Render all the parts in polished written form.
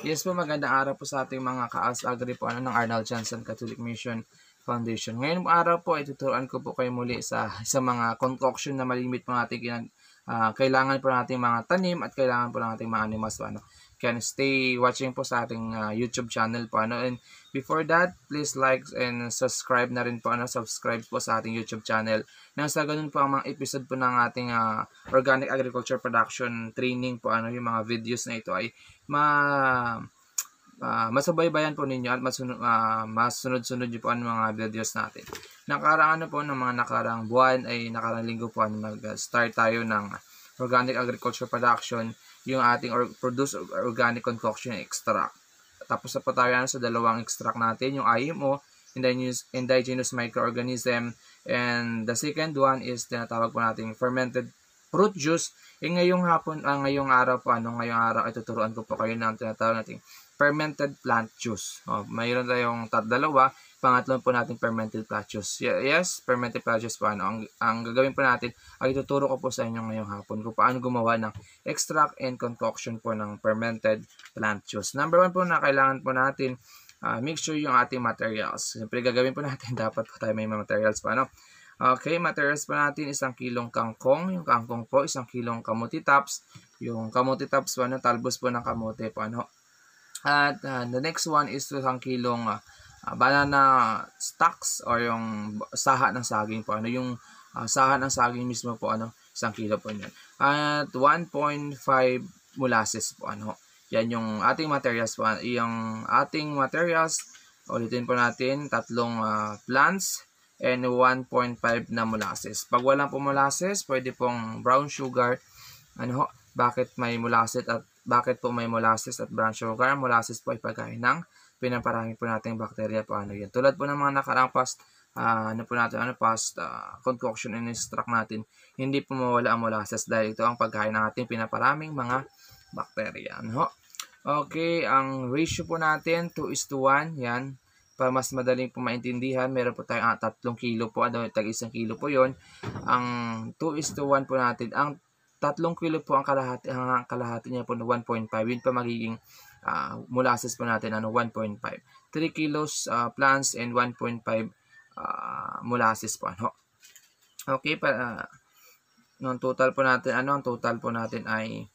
Yes po, magandang araw po sa ating mga ka-AS Agri po ng Arnold Johnson Catholic Mission Foundation. Ngayong araw po, ituturuan ko po kayo muli sa mga concoction na malimit po natin kailangan po nating mga tanim at kailangan po nating mga animals po. Can stay watching po sa ating YouTube channel po. And before that, please like and subscribe na rin po. Subscribe po sa ating YouTube channel. Nang sa ganun po ang mga episode po ng ating organic agriculture production training po. Yung mga videos na ito ay masubaybayan po ninyo at masunod-sunod nyo po ang mga videos natin. Nakarang nakarang buwan ay nakarang linggo po mag-start tayo ng organic agriculture production, yung ating produce organic concoction extract. Tapos na po tayo sa dalawang extract natin, yung IMO, indigenous microorganism, and the second one is tinatawag po natin fermented fruit juice. Ngayong araw po, ngayong araw ay tuturuan ko po kayo ng tinatawag natin fermented plant juice. Mayroon tayong dalawa. Pangatlo po natin fermented plant juice. Yes, fermented plant juice po. Ang gagawin po natin ay ituturo ko po sa inyo ngayong hapon kung paano gumawa ng extract and concoction po ng fermented plant juice. Number 1 po na kailangan po natin, make sure yung ating materials. Siyempre gagawin po natin, dapat po tayo may materials po. Okay, materials po natin, 1 kilong kangkong. Yung kangkong po, 1 kilong kamuti tops. Yung kamuti tops po, talbos po ng kamote po. At the next one is 1 kilong banana stocks or yung saha ng saging po. Yung saha ng saging mismo po, 1 kilo po yun. At 1.5 molasses po. Yan yung ating materials po. Yung ating materials, ulitin po natin, 3 plants and 1.5 na molasses. Pag walang po molasses, pwede pong brown sugar. Bakit may molasses at bakit po may molasses at brown sugar? Molasses po ay pagkain ng pinaparami po natin bacteria po. Yan. Tulad po ng mga nakarang past concoction and extract natin, hindi po mawala ang molasses dahil ito ang pagkain ng ating pinaparaming mga bacteria. Okay, ang ratio po natin 2:1. Yan. Para mas madaling po maintindihan, meron po tayong 3 kilo po. Tag 1 kilo po yon. Ang 2:1 po natin, ang 3 kilo po ang kalahati niya po na 1.5. Yun pa magiging molasses po natin 1.5. 3 kilos plants and 1.5 molasses po. Okay, ang total po natin ang total po natin ay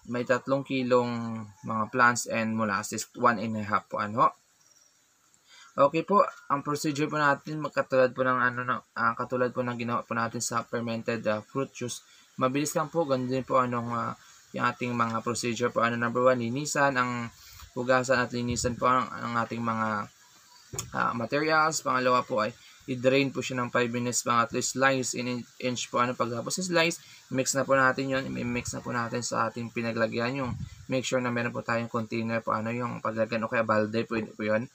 may 3 kilong mga plants and molasses 1.5 po. Okay po, ang procedure po natin katulad po ng katulad po ng ginawa po natin sa fermented fruit juice. Mabilis lang po, ganun din po yung ating mga procedure po. Number 1, linisan, hugasan at linisan po ang ating mga materials. Pangalawa po ay i-drain po siya ng 5 minutes, pangatlo slice in inch po. Pagkatapos slice, mix na po natin yun. I-mix na po natin sa ating pinaglagyan. Yung make sure na meron po tayong container po, yung paglagyan o kaya balde po yun.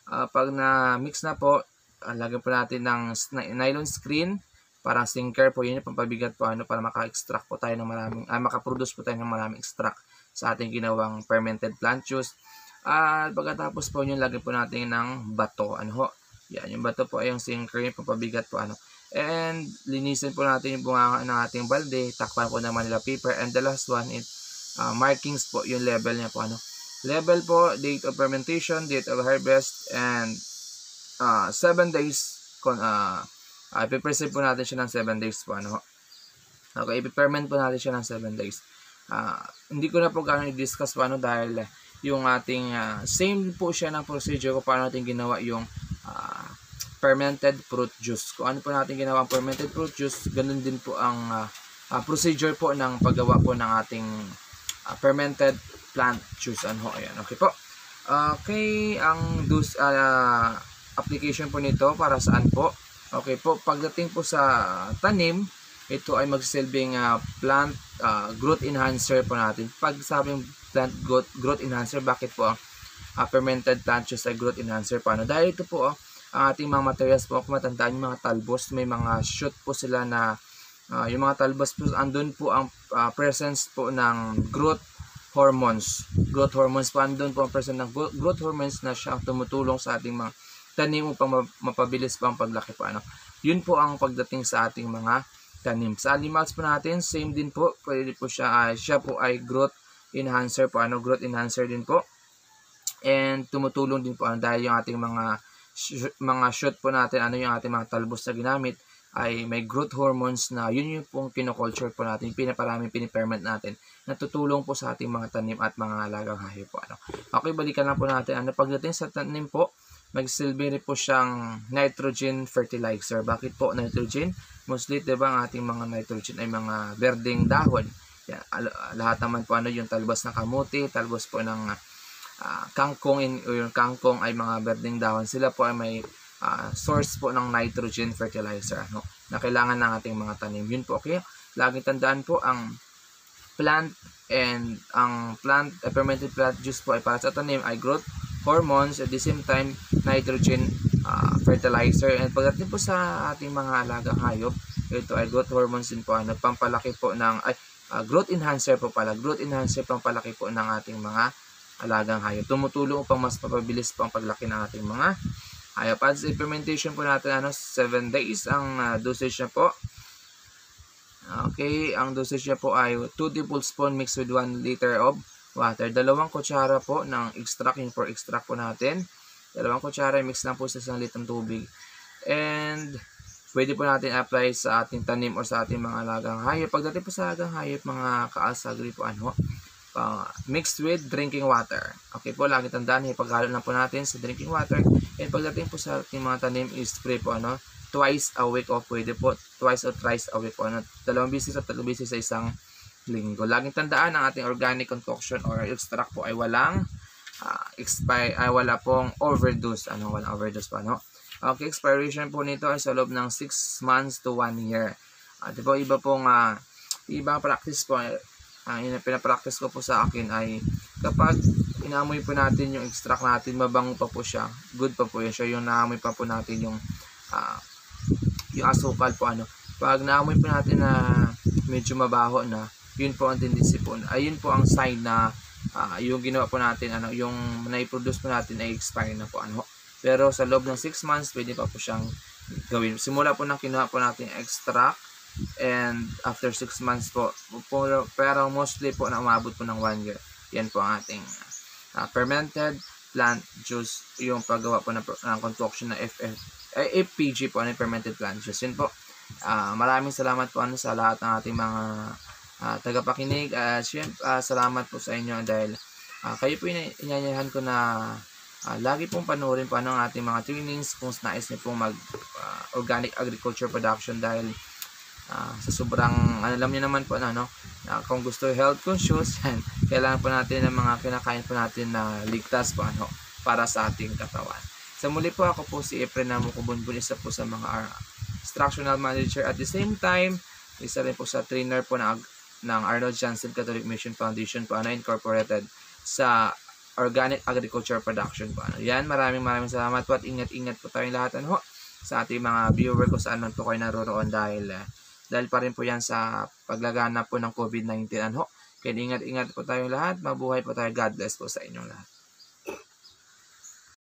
Pag na-mix na po, lagyan po natin ng nylon screen, parang sinker po, yun yung pampabigat po para maka-extract po tayo ng maraming, maka-produce po tayo ng maraming extract sa ating ginawang fermented plant juice. At pagkatapos po yun, lagyan po natin ng bato. Yan, yung bato po ay yung sinker, yung pampabigat po. And linisin po natin yung bunganga ng ating balde, takpan po ng Manila paper. And the last one is markings po, yung level niya po. Level po, date of fermentation, date of harvest, and 7 days ipipreserve po natin siya ng 7 days po. Okay, ipiferment po natin siya ng 7 days. Hindi ko na po gano'n i-discuss po dahil yung ating same po siya ng procedure kung paano natin ginawa yung fermented fruit juice. Kung ano po natin ginawa ang fermented fruit juice, ganun din po ang procedure po ng paggawa po ng ating fermented plant juice. Ayan, okay po. Okay, ang application po nito para saan po? Okay po, pagdating po sa tanim, ito ay magsisilbing plant growth enhancer po natin. Pag sabing plant growth enhancer, bakit po ang fermented plant juice ay growth enhancer po? Dahil ito po, ang ating mga materials po, kung matandaan yung mga talbos, may mga shoot po sila na, yung mga talbos po, andun po ang presence po ng growth hormones. Growth hormones po, andun po ang presence ng growth hormones na siyang tumutulong sa ating mga tanim upang mapabilis pa ang paglaki po. Yun po ang pagdating sa ating mga tanim. Sa animals po natin, same din po. Pwede po siya po ay growth enhancer po. Growth enhancer din po. And tumutulong din po dahil yung ating mga shoot po natin, yung ating mga talbos na ginamit ay may growth hormones na yun yung pong kinoculture po natin, pinaparami, piniperment natin, natutulong po sa ating mga tanim at mga alagang hayop po. Okay, balikan lang po natin. Pagdating sa tanim po, magsilbi rin po siyang nitrogen fertilizer. Bakit po nitrogen? Mostly, diba, ang ating mga nitrogen ay mga berdeng dahon. Yan, lahat naman po yung talbos ng kamuti, talbos po ng kangkong, yung kangkong ay mga berdeng dahon. Sila po ay may source po ng nitrogen fertilizer na kailangan ng ating mga tanim. Yun po, okay? Laging tandaan po ang fermented plant juice po ay para sa tanim ay growth hormones, at the same time nitrogen fertilizer. And pagdating po sa ating mga alagang hayop, ito ay growth hormones din po, pampalaki po ng growth enhancer po pala. Growth enhancer, pampalaki po ng ating mga alagang hayop. Tumutulong upang mas mapabilis po ang paglaki ng ating mga hayop. At sa fermentation po natin, 7 days ang dosage na po. Okay, ang dosage niya po ay 2 tablespoon mixed with 1 liter of water. 2 kutsara po ng extract, yung for extract po natin. 2 kutsara, mix lang po sa 1 litrong tubig. And pwede po natin apply sa ating tanim o sa ating mga alagang hayop. Pagdating po sa alagang hayop, mga kaasagri po, mixed with drinking water. Okay po, lagi tandaan, ipaghalo na po natin sa drinking water. And pagdating po sa ating mga tanim, is spray po, twice a week, o pwede po twice or thrice a week po, 2 beses at 3 beses sa isang linggo. Laging tandaan, ang ating organic concoction or extract po ay walang wala pong overdose, walang overdose pa, Okay, expiration po nito ay sa loob ng 6 months to 1 year. Diba, iba pong ibang practice po, pinapractice ko po sa akin ay kapag inaamoy po natin yung extract natin, mabango pa po siya, good pa po yun siya, yung naamoy pa po natin yung asukal po, pag naamoy po natin na medyo mabaho na, yun po ang tendency po, ayun po ang sign na yung ginawa po natin, yung naiproduce po natin ay expire na po, pero sa loob ng 6 months pwede pa po siyang gawin. Simula po nang kinuha po natin extract, and after 6 months po, pero mostly po na umabot po ng 1 year, yan po ang ating fermented plant juice, yung paggawa po ng concoction na FPG po, fermented plant juice. Yun po. Maraming salamat po sa lahat ng ating mga tagapakinig. Salamat po sa inyo dahil kayo po inanyayahan ko na lagi pong panoorin po ang ating mga trainings kung nais niyo pong mag organic agriculture production, dahil sa sobrang alam niyo naman po kung gusto health conscious, kailangan po natin ng mga kinakain po natin na ligtas po para sa ating katawan. Sa muli po, ako po si Efren Namukubunbun, isa po sa mga instructional manager, at the same time isa rin po sa trainer po ng Arnold Janssen Catholic Mission Foundation po, incorporated sa organic agriculture production po. Yan, maraming salamat po, at ingat po tayong lahat sa ating mga viewer ko saan man po kayo naroroon, dahil pa rin po yan sa paglaganap po ng COVID-19. Kaya ingat po tayong lahat, mabuhay po tayo, God bless po sa inyong lahat.